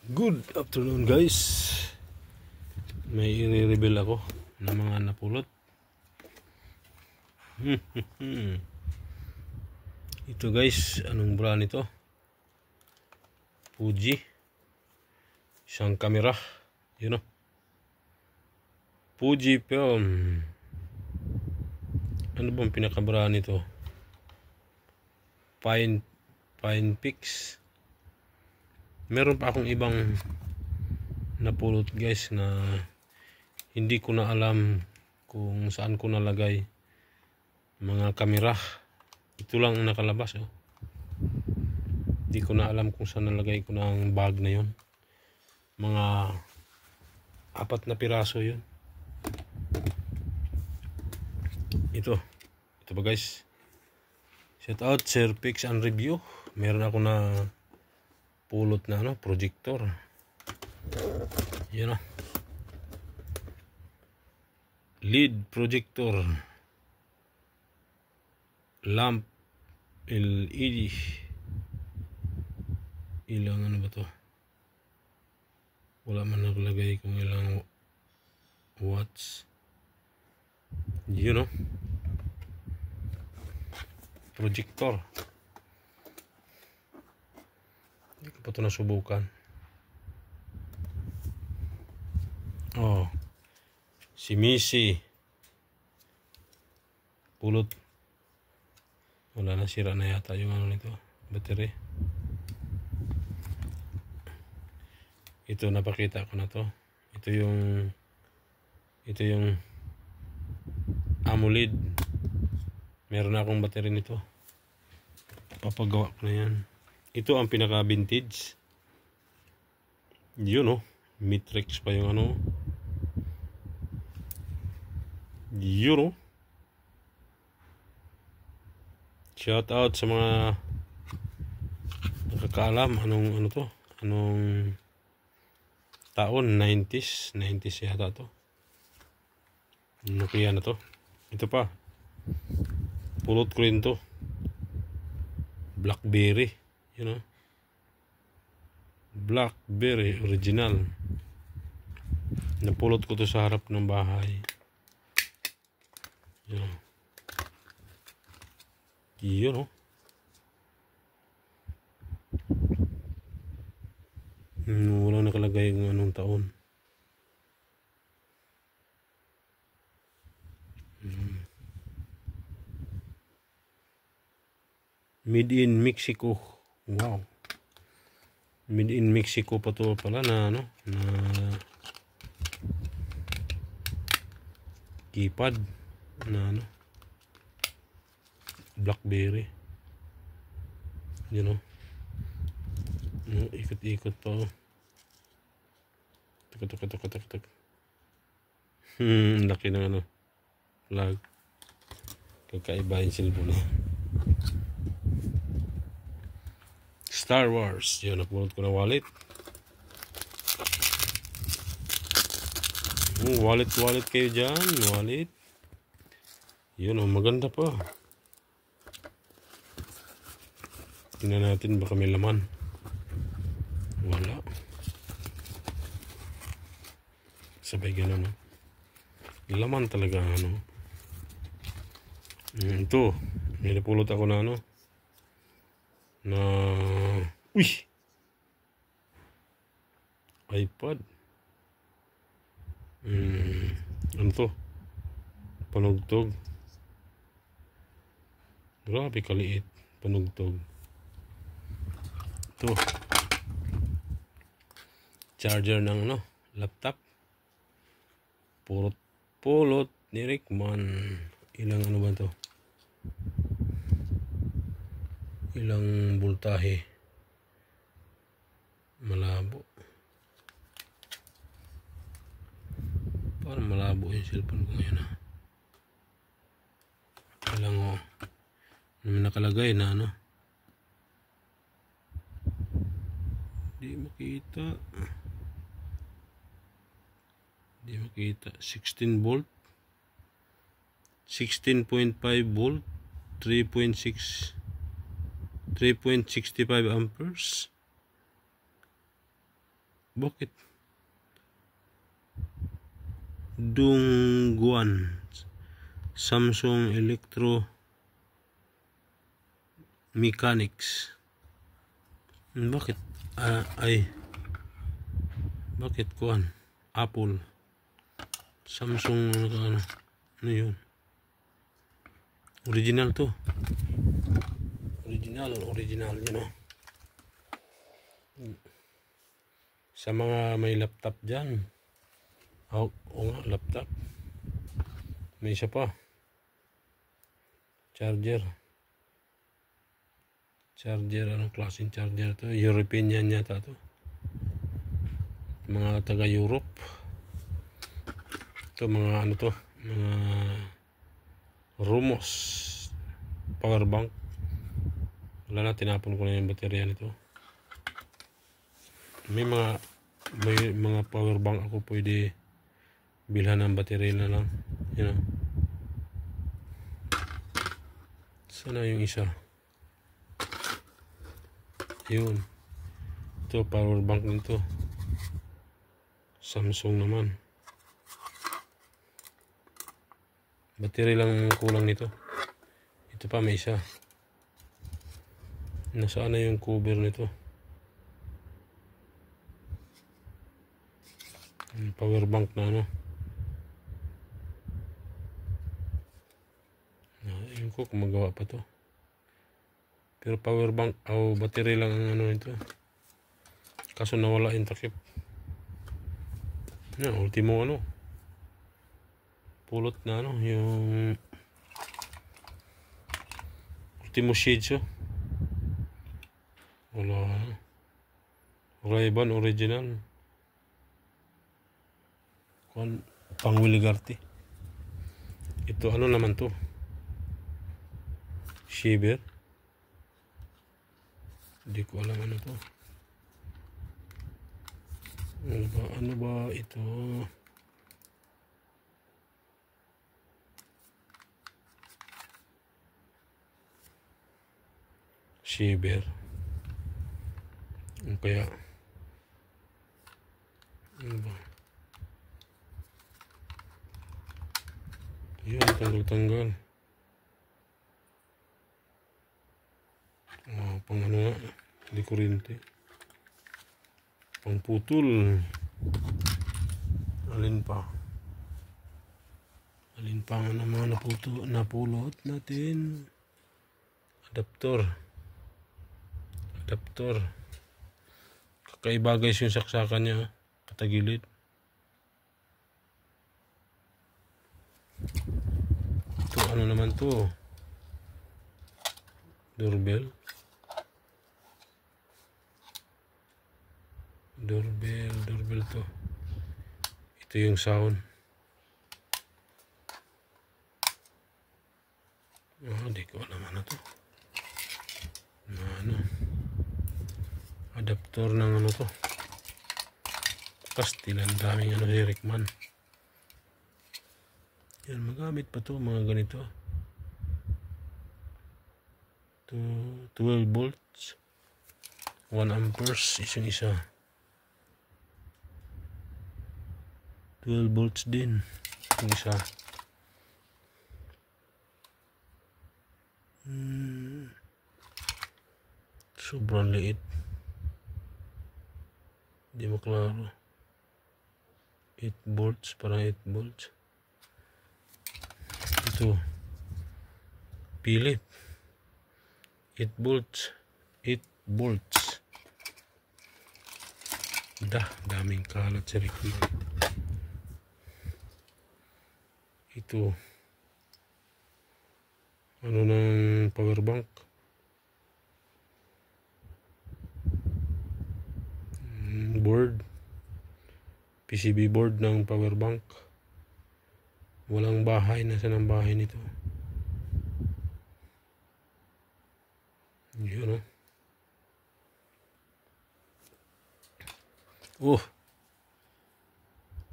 Good afternoon guys. May i-reveal ako ng mga napulot. Ito guys, anong brand ito? Fuji. Isang kamera, you know. Fuji film. Ano bang pinaka-brand nito? Finepix. Meron pa akong ibang napulot guys na hindi ko na alam kung saan ko nalagay. Mga kamera. Ito lang ang nakalabas. Hindi ko na alam kung saan nalagay ko ng bag na yon. Mga 4 na piraso yun. Ito ba guys. Shout out Sir Pix and Review. Meron ako na pulot na projector. Yan LED projector, lamp LED. Ilang ano ba to? Wala man naglagay kung ilang watts. Projector. Hindi ko pa ito nasubukan. Si Missy. Pulot. Wala na, sira na yata yung ano nito. Battery. Ito, napakita ko na to. Ito yung AMOLED. Meron na akong battery nito. Papagawa ko na yan. Ito ang pinaka vintage. Yun Matrix pa yung ano. Yun Shout out sa mga nakakaalam anong taon. 90s yata to. Nokia na to. Ito pa. Pulot ko rin to. Blackberry. Blackberry original. Napulot ko to sa harap ng bahay. Walang nakalagay kung anong taon. Made in Mexico. Wow. Made in Mexico pa to pala na na keypad na Blackberry. Ikot-ikot pa. Tuk. Laki ng flag. Kakaiba yung cellphone niya. Star Wars. Yun, napulot ko na wallet. Wallet kayo dyan. Wallet. Yun, maganda pa. Tingnan natin baka may laman. Wala. Sabay ganun. Laman talaga ito. May napulot ako na na iPad. Ano to? Panugtog. Grabe kaliit. Panugtog. Ito. Charger ng laptop. Pulot ni Rickman. Ilang ba to? Ilang voltahe. Malabo. Parang malabo yung cellphone ko ngayon Ilang nakalagay na Di makita. 16 volt. 16.5 volt. 3.65 amperes. Bakit? Dongguan Samsung Electro Mechanics. Bakit? Bakit kuan? Apple, Samsung, ano yun? Original to. Original, you know. Sa mga may laptop dyan. O nga, laptop. May isa pa. Charger. Anong klaseng charger to? European yan yata to. Mga taga Europe. Ito mga ano to? Mga Rumos power bank. Wala na, tinapon ko na yung baterya nito. May mga power bank ako pwede bilhan ng baterya na lang, you know. Sana yung isa. Yun. Ito power bank nito. Samsung naman. Baterya lang kulang nito. Ito pa may isa. Nasaan na yung cover nito? Power bank na ano. Ayun ko kung magawa pa to. Pero power bank o battery lang ang ano nito. Kaso nawala yung takip. Ultimo ano. Pulot na ano. Yung ultimo shades wala. Ray-Ban original. Pang Wiligarte. Ito ano naman to? Shiver. Hindi ko alam ano to. Ano ba ito? Shiver. Kaya ano ba? Yan, tanggal. Pang ano nga, di kuryente. Pang putol. Alin pa ang ano mga napulot natin. Adaptor. Kakaiba guys yung saksakan niya. Patagilid. Ito ano naman to? Doorbell to. Ito yung sound. Di ko alam ano to. Adaptor ng ano to. Pastilan, daming ano si Rickman. Yan, magamit pa to mga ganito. 12 volts 1 amperes isang isa. 12 volts din yung isa. Sobrang liit. Hindi mo klaro. 8 volts, parang 8 volts. Ito Philip 8 volts. Daming kalat sa Rickman. Ito ano ng power bank. Board. PCB board ng power bank. Walang bahay. Nasaan ang bahay nito? Yun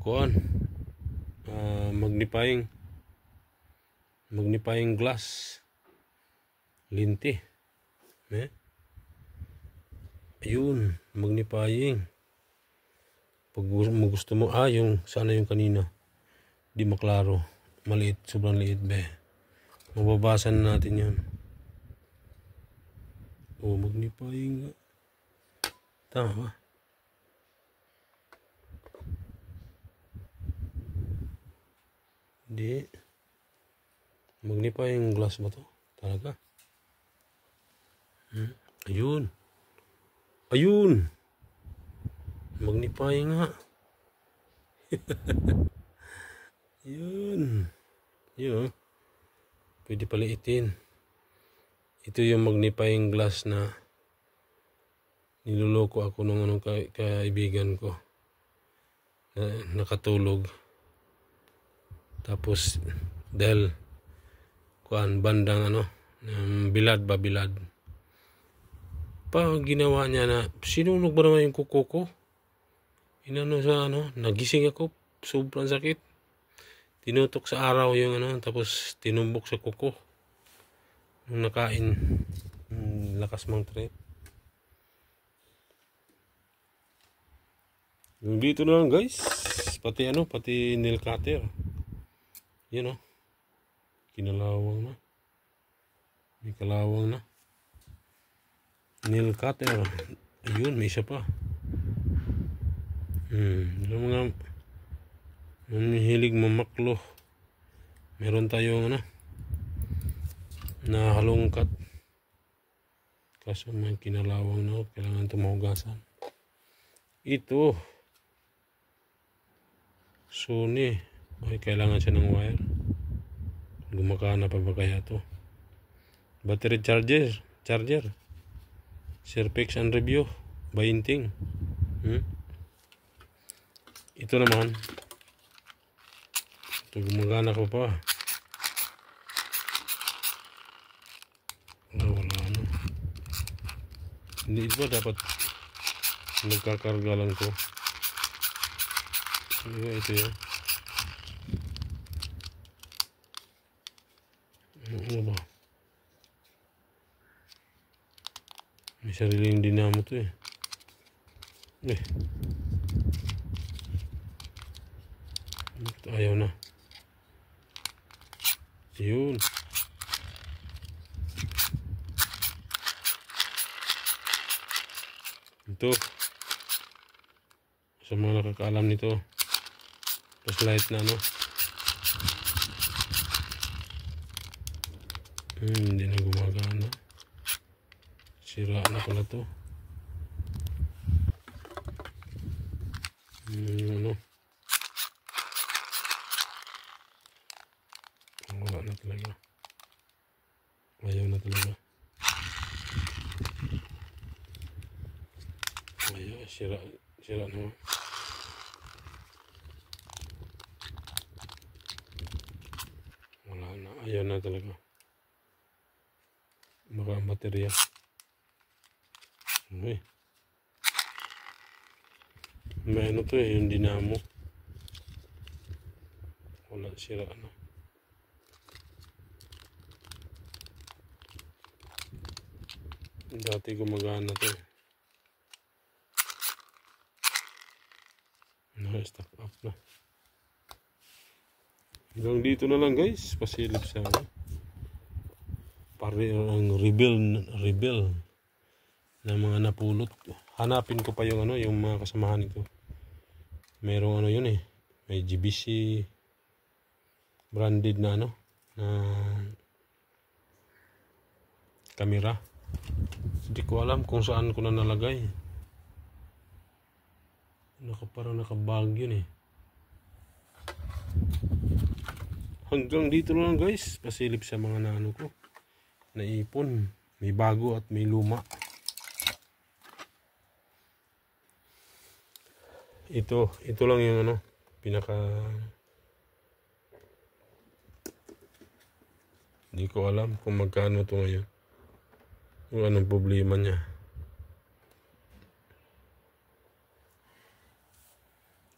kuan magnifying glass linti ayun magnifying Pag gusto mo, yung sana yung kanina. Di maklaro. Maliit, sobrang liit be. Mababasa na natin yun. Magnifying nga. Tama ba? Hindi. Magnifying glass ba to? Talaga? Ayun. Ayun. Magnifying nga. Yun. Yun. Pwede paliitin. Ito yung magnifying glass na niloloko ako ng kaibigan ko na nakatulog. Tapos dahil bandang bilad. Ginawa niya na sinunog ba naman yung kuko ko? Nagising ako, sobrang sakit. Tinutok sa araw yung tapos tinumbok sa kuko. Nung nakain, lakas mang trip. Yung dito na lang guys, pati nail cutter. Yan kinalawang na. May kalawang na. Nail cutter. Ayun, may isa pa. Yung mga hilig mamaklo. Meron tayong na halongkat. Kaso may kinalawang na, kailangan tumugasan. Ito Sony. Ay, kailangan siya ng wire. Gumagana pa ba kaya to? Battery charger. Serpex and review. Bainting. Ito naman. Ito gumagana ko pa. Wala na. Hindi ba dapat nagkakarga lang ko? Ito yan. Ano ba? May sariling dinamo to ayaw na. Yun. Ito. Sa mga nakakaalam nito. Flashlight na hindi na gumagana. Sira na pala to. Wala na talaga. Ayaw na talaga. Ayaw, sira na. Wala na, ayaw na talaga. Baka baterya. May to yung dinamo. Wala, sira na. Dati gumagana to stock up na. Hanggang dito na lang guys. Pasilip sa rebel na mga napulot. Hanapin ko pa yung yung mga kasamahan nito. Merong yun may GBC branded na na camera. Hindi ko alam kung saan ko na nalagay. Parang nakabag yun Hanggang dito lang guys. Pasilip sa mga ko. Naipon. May bago at may luma. Ito lang yung pinaka hindi ko alam kung magkano to ngayon. Kung anong problema niya.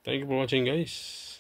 Thank you for watching guys.